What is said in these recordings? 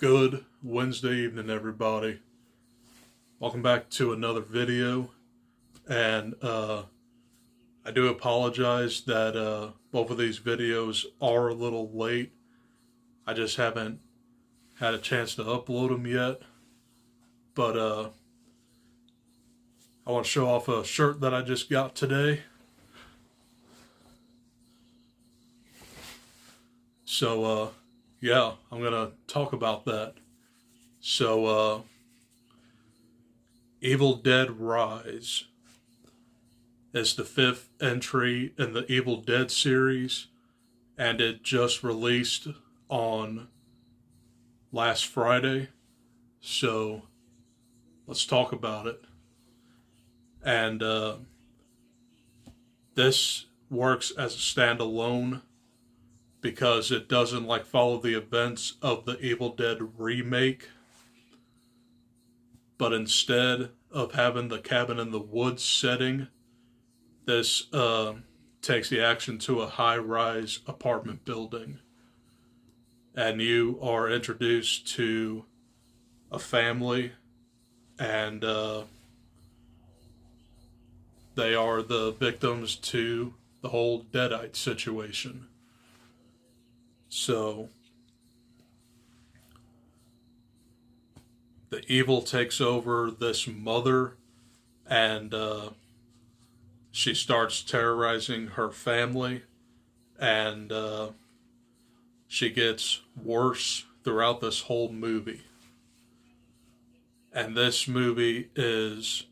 Good Wednesday evening, everybody. Welcome back to another video. And I do apologize that both of these videos are a little late. I just haven't had a chance to upload them yet. But I want to show off a shirt that I just got today. So, yeah, I'm going to talk about that. So, Evil Dead Rise is the 5th entry in the Evil Dead series, and it just released on last Friday. So, let's talk about it. And this works as a standalone because it doesn't follow the events of the Evil Dead remake, but instead of having the cabin in the woods setting, this takes the action to a high-rise apartment building, and you are introduced to a family, and they are the victims to the whole Deadite situation. So, the evil takes over this mother, and she starts terrorizing her family, and she gets worse throughout this whole movie. And this movie is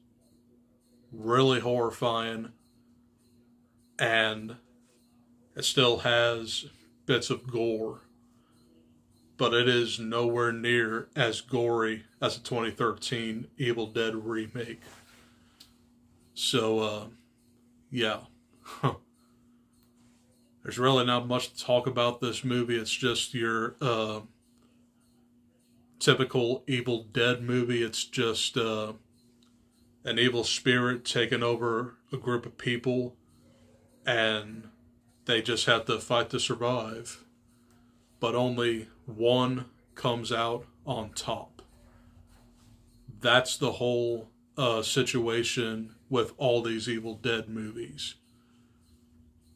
really horrifying, and it still has bits of gore, but it is nowhere near as gory as the 2013 Evil Dead remake. So, yeah. There's really not much to talk about this movie. It's just your typical Evil Dead movie. It's just an evil spirit taking over a group of people, and they just have to fight to survive. But only one comes out on top. That's the whole situation with all these Evil Dead movies.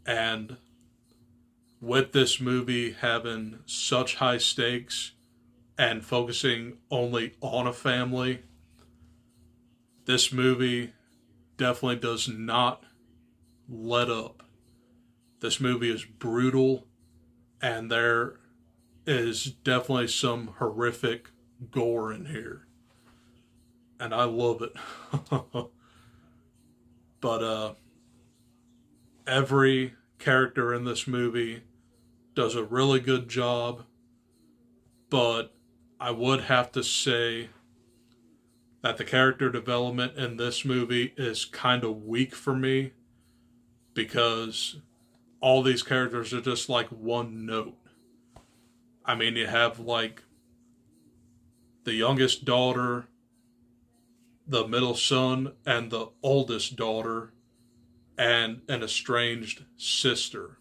And with this movie having such high stakes and focusing only on a family, this movie definitely does not let up. This movie is brutal, and there is definitely some horrific gore in here. And I love it. But every character in this movie does a really good job. But I would have to say that the character development in this movie is kind of weak for me, because all these characters are just one note. I mean, you have the youngest daughter, the middle son, and the oldest daughter, and an estranged sister.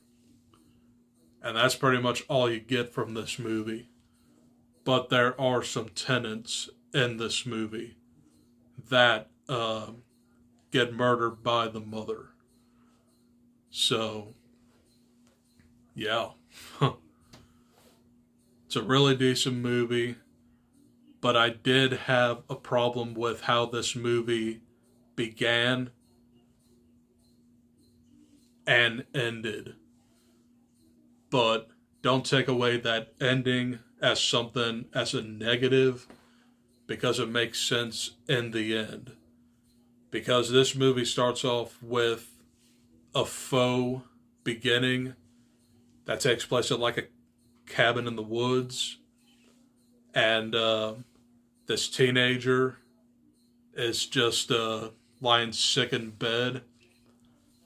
And that's pretty much all you get from this movie. But there are some tenants in this movie that get murdered by the mother. So, yeah. It's a really decent movie, but I did have a problem with how this movie began and ended. But don't take away that ending as something, as a negative, because it makes sense in the end. Because this movie starts off with a faux beginning that takes place at a cabin in the woods, and this teenager is just lying sick in bed,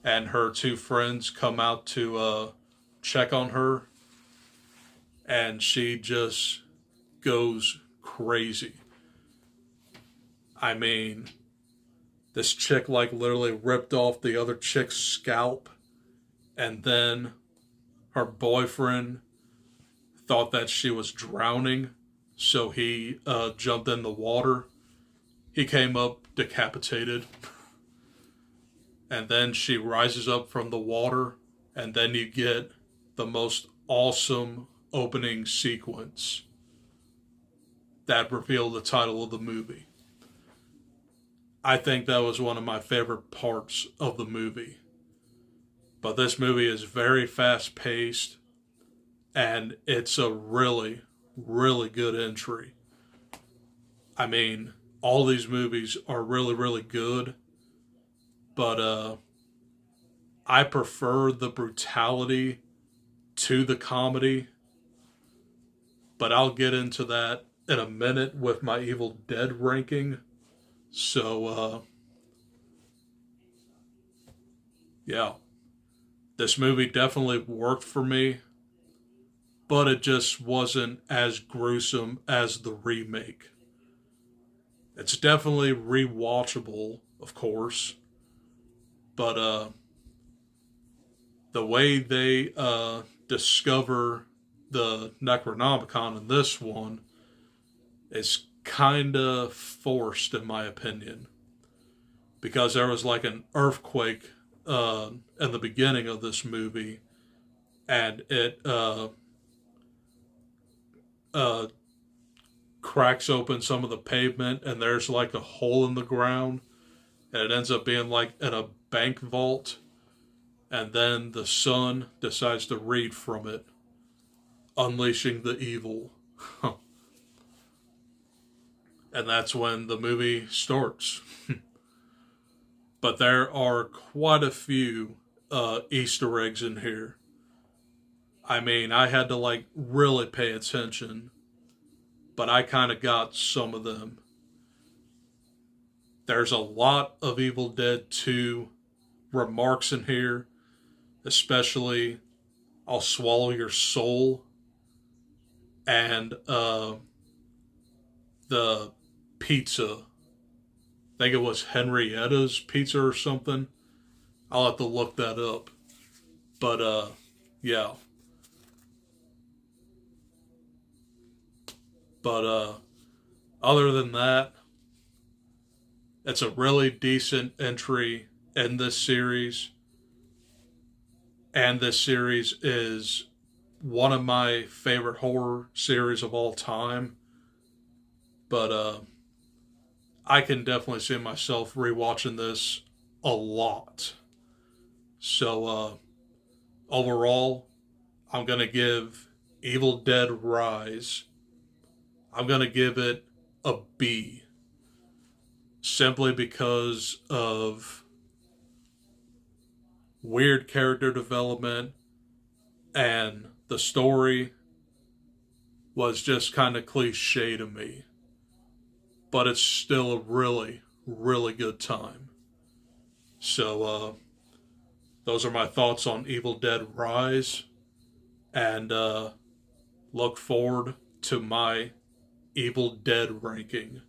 and her two friends come out to check on her, and she just goes crazy. I mean, this chick literally ripped off the other chick's scalp, and then her boyfriend thought that she was drowning, So he jumped in the water. He came up decapitated. And then she rises up from the water. And then you get the most awesome opening sequence that revealed the title of the movie. I think that was one of my favorite parts of the movie. But this movie is very fast paced, and it's a really, really good entry. I mean, all these movies are really, really good, but I prefer the brutality to the comedy. But I'll get into that in a minute with my Evil Dead ranking. So, yeah. This movie definitely worked for me, but it just wasn't as gruesome as the remake. It's definitely rewatchable, of course, but the way they discover the Necronomicon in this one is kind of forced, in my opinion, because there was like an earthquake in the beginning of this movie, and it cracks open some of the pavement, and there's like a hole in the ground, and it ends up being like in a bank vault, and then the son decides to read from it, unleashing the evil. And that's when the movie starts. But there are quite a few Easter eggs in here. I mean, I had to like really pay attention, but I kind of got some of them. There's a lot of Evil Dead 2 remarks in here, especially "I'll swallow your soul" and the pizza. I think it was Henrietta's Pizza or something. I'll have to look that up. But yeah. But other than that, it's a really decent entry in this series. And this series is one of my favorite horror series of all time. But I can definitely see myself rewatching this a lot. So overall, I'm going to give Evil Dead Rise, I'm going to give it a B. Simply because of weird character development, and the story was just kind of cliche to me. But it's still a really, really good time. So, those are my thoughts on Evil Dead Rise. And look forward to my Evil Dead ranking.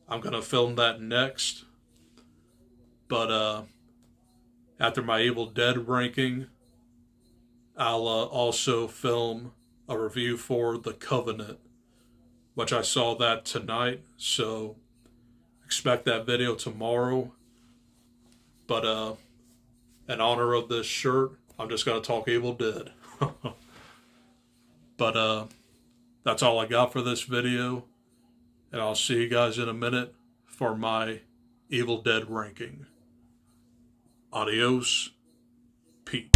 I'm going to film that next. But after my Evil Dead ranking, I'll also film a review for The Covenant, which I saw that tonight, so expect that video tomorrow. But in honor of this shirt, I'm just going to talk Evil Dead. But that's all I got for this video, and I'll see you guys in a minute for my Evil Dead ranking. Adios. Peace.